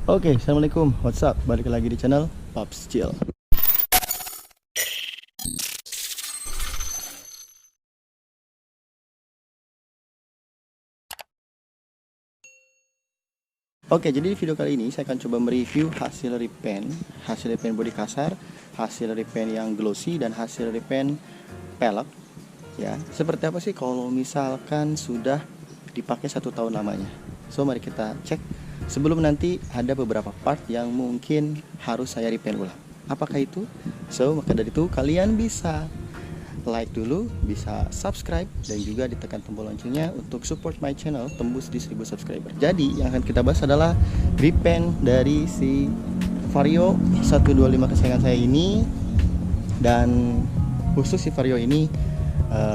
Oke, assalamualaikum, what's up? Balik lagi di channel Pops Chill. Oke, jadi di video kali ini saya akan coba mereview hasil repaint bodi kasar, hasil repaint yang glossy, dan hasil repaint pelek. Ya, seperti apa sih kalau misalkan sudah dipakai 1 tahun lamanya? So, mari kita cek. Sebelum nanti ada beberapa part yang mungkin harus saya repaint ulang. Apakah itu? So, maka dari itu kalian bisa like dulu, bisa subscribe, dan juga ditekan tombol loncengnya untuk support my channel tembus di 1000 subscriber. Jadi yang akan kita bahas adalah repaint dari si Vario 125 kesayangan saya ini. Dan khusus si Vario ini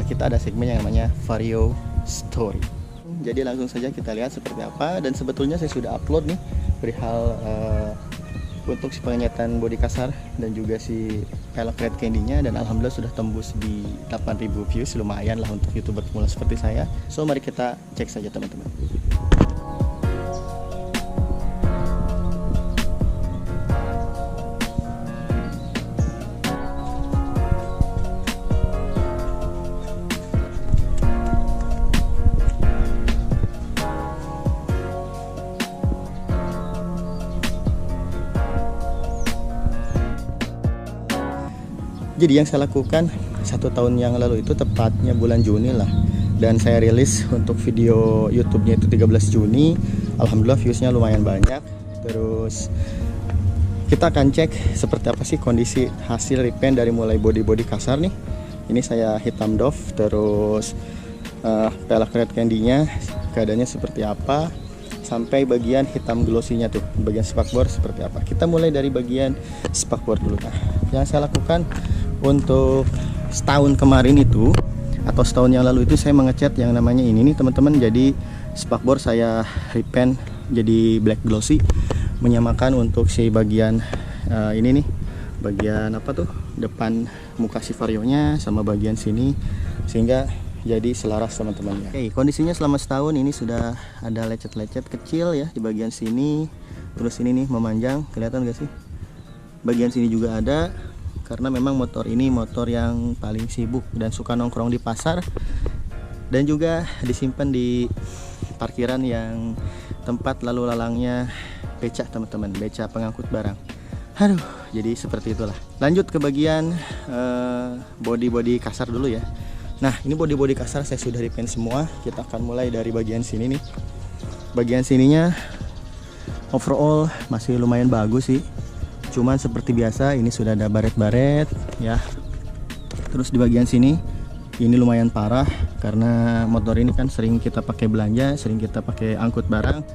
kita ada segmen yang namanya Vario Story. Jadi langsung saja kita lihat seperti apa. Dan sebetulnya saya sudah upload nih perihal untuk si pengenyatan bodi kasar dan juga si pelek red candy-nya, dan alhamdulillah sudah tembus di 8000 views. Lumayan lah untuk youtuber pemula seperti saya. So mari kita cek saja teman-teman. Jadi yang saya lakukan 1 tahun yang lalu itu tepatnya bulan Juni lah, dan saya rilis untuk video YouTube-nya itu 13 Juni. Alhamdulillah viewsnya lumayan banyak. Terus kita akan cek seperti apa sih kondisi hasil repaint dari mulai bodi kasar nih. Ini saya hitam doff, terus pelek red candy-nya keadaannya seperti apa, sampai bagian hitam glossy-nya tuh, bagian spakbor seperti apa. Kita mulai dari bagian spakbor dulu. Nah, yang saya lakukan untuk setahun kemarin itu, atau setahun yang lalu itu, saya mengecat yang namanya ini nih teman-teman. Jadi spakbor saya repaint jadi black glossy, menyamakan untuk si bagian ini nih, bagian apa tuh, depan muka si Vario nya sama bagian sini, sehingga jadi selaras teman-teman ya. Oke, kondisinya selama setahun ini sudah ada lecet-lecet kecil ya di bagian sini. Terus ini nih memanjang, kelihatan gak sih? Bagian sini juga ada, karena memang motor ini motor yang paling sibuk dan suka nongkrong di pasar, dan juga disimpan di parkiran yang tempat lalu lalangnya beca teman-teman, beca pengangkut barang. Aduh, jadi seperti itulah. Lanjut ke bagian bodi kasar dulu ya. Nah, ini bodi kasar saya sudah repaint semua. Kita akan mulai dari bagian sini nih. Bagian sininya overall masih lumayan bagus sih. Cuman seperti biasa ini sudah ada baret-baret ya. Terus di bagian sini ini lumayan parah, karena motor ini kan sering kita pakai belanja, sering kita pakai angkut barang.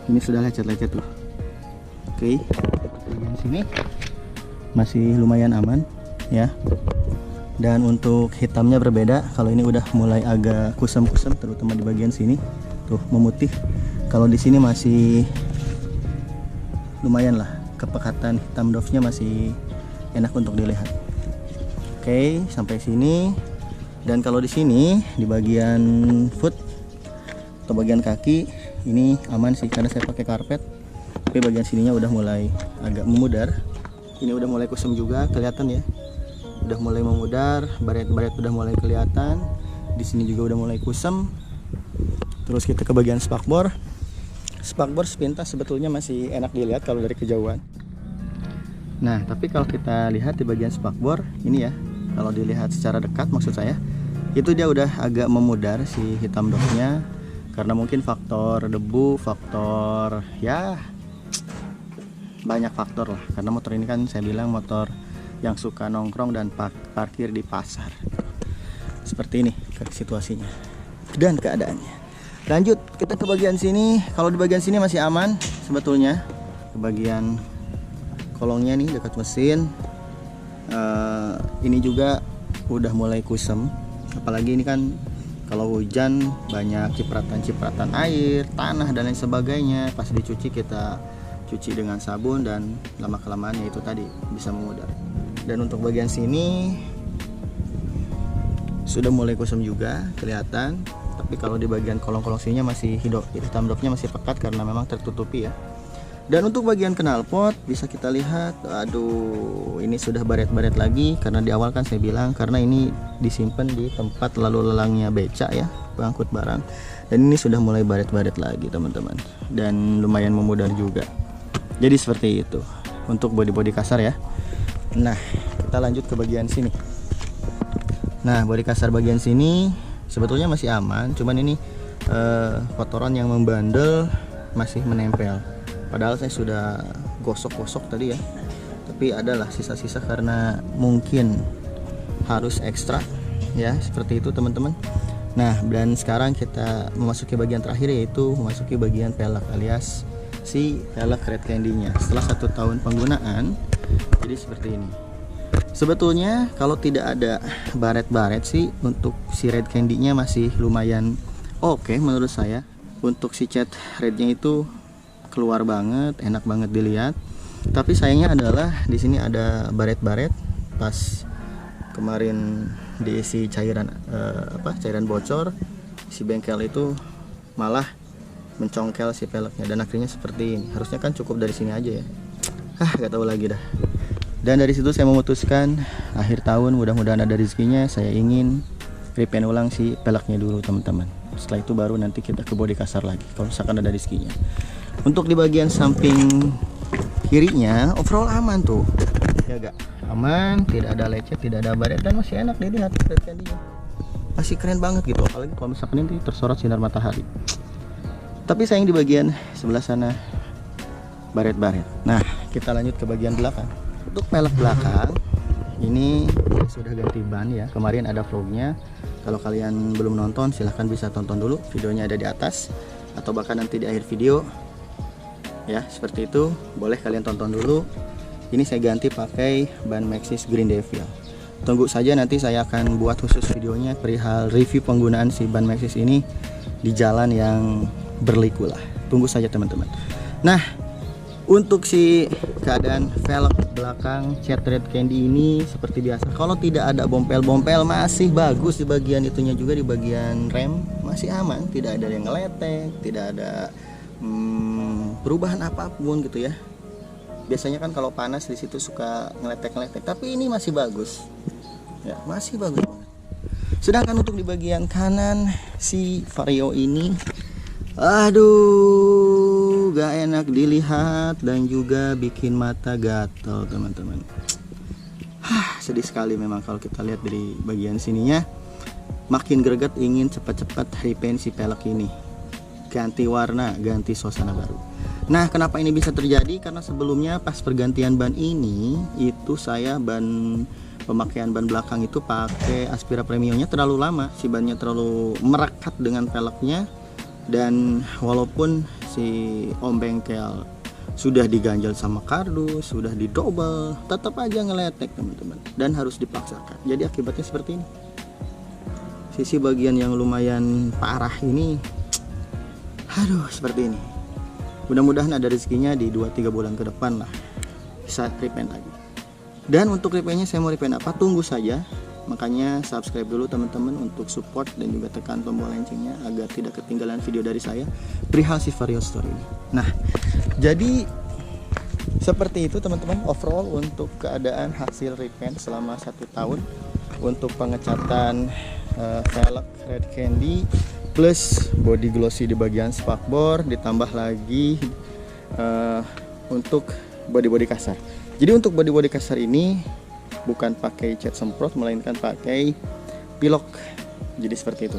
Ini sudah lecet-lecet tuh. Oke, bagian sini masih lumayan aman ya. Dan untuk hitamnya berbeda. Kalau ini udah mulai agak kusam-kusam, terutama di bagian sini tuh memutih. Kalau di sini masih lumayan lah, kepekatan hitam doffnya masih enak untuk dilihat. Oke, sampai sini. Dan kalau di sini di bagian foot atau bagian kaki ini aman sih, karena saya pakai karpet. Tapi bagian sininya udah mulai agak memudar. Ini udah mulai kusam juga, kelihatan ya. Udah mulai memudar, baret-baret udah mulai kelihatan. Di sini juga udah mulai kusam. Terus kita ke bagian spakbor. Spakbor sepintas sebetulnya masih enak dilihat kalau dari kejauhan. Nah, tapi kalau kita lihat di bagian spakbor ini ya, kalau dilihat secara dekat maksud saya, itu dia udah agak memudar si hitam doffnya, karena mungkin faktor debu, faktor ya banyak faktor lah. Karena motor ini kan saya bilang motor yang suka nongkrong dan parkir di pasar. Seperti ini situasinya dan keadaannya. Lanjut kita ke bagian sini. Kalau di bagian sini masih aman sebetulnya. Ke bagian kolongnya nih dekat mesin, ini juga udah mulai kusam. Apalagi ini kan kalau hujan banyak cipratan-cipratan air, tanah dan lain sebagainya. Pas dicuci kita cuci dengan sabun, dan lama-kelamaan ya itu tadi bisa memudar. Dan untuk bagian sini sudah mulai kusam juga kelihatan. Tapi kalau di bagian kolong-kolong sininya masih hitam doffnya masih pekat karena memang tertutupi ya. Dan untuk bagian knalpot bisa kita lihat, aduh ini sudah baret-baret lagi, karena di awal kan saya bilang karena ini disimpan di tempat lalu lelangnya beca ya, pengangkut barang. Dan ini sudah mulai baret-baret lagi teman-teman, dan lumayan memudar juga. Jadi seperti itu untuk bodi-bodi kasar ya. Nah kita lanjut ke bagian sini. Nah bodi kasar bagian sini sebetulnya masih aman, cuman ini kotoran yang membandel masih menempel. Padahal saya sudah gosok-gosok tadi ya, tapi adalah sisa-sisa karena mungkin harus ekstra ya, seperti itu teman-teman. Nah dan sekarang kita memasuki bagian terakhir, yaitu memasuki bagian pelek alias si pelek red candy-nya setelah 1 tahun penggunaan. Jadi seperti ini. Sebetulnya kalau tidak ada baret-baret sih untuk si red candy-nya masih lumayan oke menurut saya. Untuk si cat rednya itu keluar banget, enak banget dilihat. Tapi sayangnya adalah di sini ada baret-baret pas kemarin diisi cairan cairan bocor, si bengkel itu malah mencongkel si peleknya dan akhirnya seperti ini. Harusnya kan cukup dari sini aja ya. Gak tahu lagi dah. Dan dari situ saya memutuskan akhir tahun mudah-mudahan ada rezekinya, saya ingin repaint ulang si peleknya dulu teman-teman. Setelah itu baru nanti kita ke bodi kasar lagi kalau misalkan ada rezekinya. Untuk di bagian samping kirinya overall aman tuh ya, gak aman, tidak ada lecet, tidak ada baret, dan masih enak dilihat red candy-nya. Masih keren banget gitu, apalagi kalau misalkan ini tersorot sinar matahari. Tapi sayang di bagian sebelah sana baret-baret. Nah kita lanjut ke bagian belakang. Untuk pelek belakang ini sudah ganti ban ya, kemarin ada vlognya. Kalau kalian belum nonton silahkan bisa tonton dulu, videonya ada di atas atau bahkan nanti di akhir video ya, seperti itu. Boleh kalian tonton dulu. Ini saya ganti pakai ban Maxxis Green Devil. Tunggu saja, nanti saya akan buat khusus videonya perihal review penggunaan si ban Maxxis ini di jalan yang berliku lah. Tunggu saja teman-teman. Nah untuk si keadaan velg belakang cat red candy ini seperti biasa. Kalau tidak ada bompel-bompel masih bagus, di bagian itunya juga, di bagian rem masih aman, tidak ada yang ngeletek, tidak ada perubahan apapun gitu ya. Biasanya kan kalau panas di situ suka ngeletek-ngeletek, tapi ini masih bagus ya, masih bagus banget. Sedangkan untuk di bagian kanan si Vario ini, aduh gak enak dilihat dan juga bikin mata gatal teman-teman. Sedih sekali memang kalau kita lihat dari bagian sininya. Makin greget ingin cepat-cepat repaint si pelek ini, ganti warna, ganti suasana baru. Nah kenapa ini bisa terjadi? Karena sebelumnya pas pergantian ban ini itu saya pemakaian ban belakang itu pakai Aspira Premiumnya terlalu lama, si bannya terlalu merekat dengan peleknya. Dan walaupun si om bengkel sudah diganjel sama kardus, sudah didobel, tetap aja ngeletek teman-teman, dan harus dipaksakan. Jadi akibatnya seperti ini. Sisi bagian yang lumayan parah ini, aduh seperti ini. Mudah-mudahan ada rezekinya di 2-3 bulan ke depan lah bisa repaint lagi. Dan untuk repaintnya saya mau repaint apa, tunggu saja. Makanya subscribe dulu teman-teman untuk support dan juga tekan tombol loncengnya agar tidak ketinggalan video dari saya perihal si Vario Store ini. Nah jadi seperti itu teman-teman overall untuk keadaan hasil repaint selama 1 tahun untuk pengecatan velg red candy plus body glossy di bagian spakbor, ditambah lagi untuk body kasar. Jadi untuk body kasar ini bukan pakai cat semprot melainkan pakai pilok. Jadi seperti itu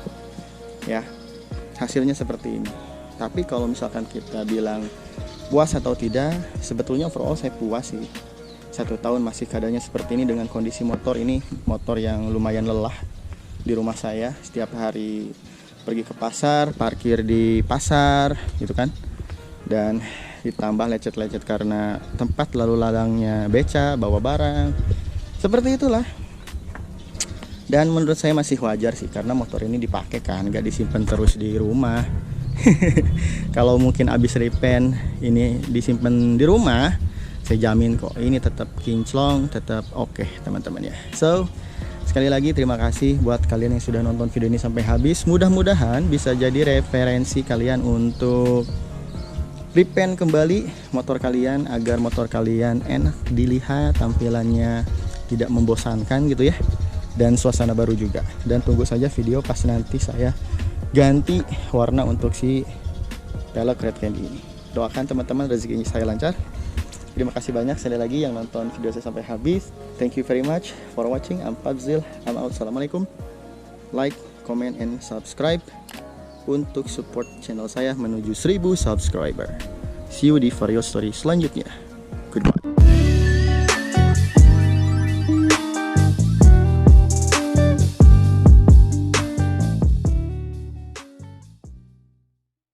ya, hasilnya seperti ini. Tapi kalau misalkan kita bilang puas atau tidak, sebetulnya overall saya puas sih. 1 tahun masih keadaannya seperti ini dengan kondisi motor ini, motor yang lumayan lelah di rumah saya. Setiap hari pergi ke pasar, parkir di pasar gitu kan, dan ditambah lecet-lecet karena tempat lalu lalangnya beca, bawa barang, seperti itulah. Dan menurut saya masih wajar sih, karena motor ini dipakai kan, gak disimpan terus di rumah. Kalau mungkin habis repaint ini disimpan di rumah, saya jamin kok ini tetap kinclong, tetap oke teman-teman ya. So sekali lagi terima kasih buat kalian yang sudah nonton video ini sampai habis. Mudah-mudahan bisa jadi referensi kalian untuk repaint kembali motor kalian agar motor kalian enak dilihat, tampilannya tidak membosankan gitu ya, dan suasana baru juga. Dan tunggu saja video pas nanti saya ganti warna untuk si pelek red candy ini. Doakan teman-teman rezekinya saya lancar. Terima kasih banyak sekali lagi yang nonton video saya sampai habis. Thank you very much for watching. I'm Fadzil, I'm out. Assalamualaikum. Like, comment, and subscribe untuk support channel saya menuju 1000 subscriber. See you di video story selanjutnya. Goodbye.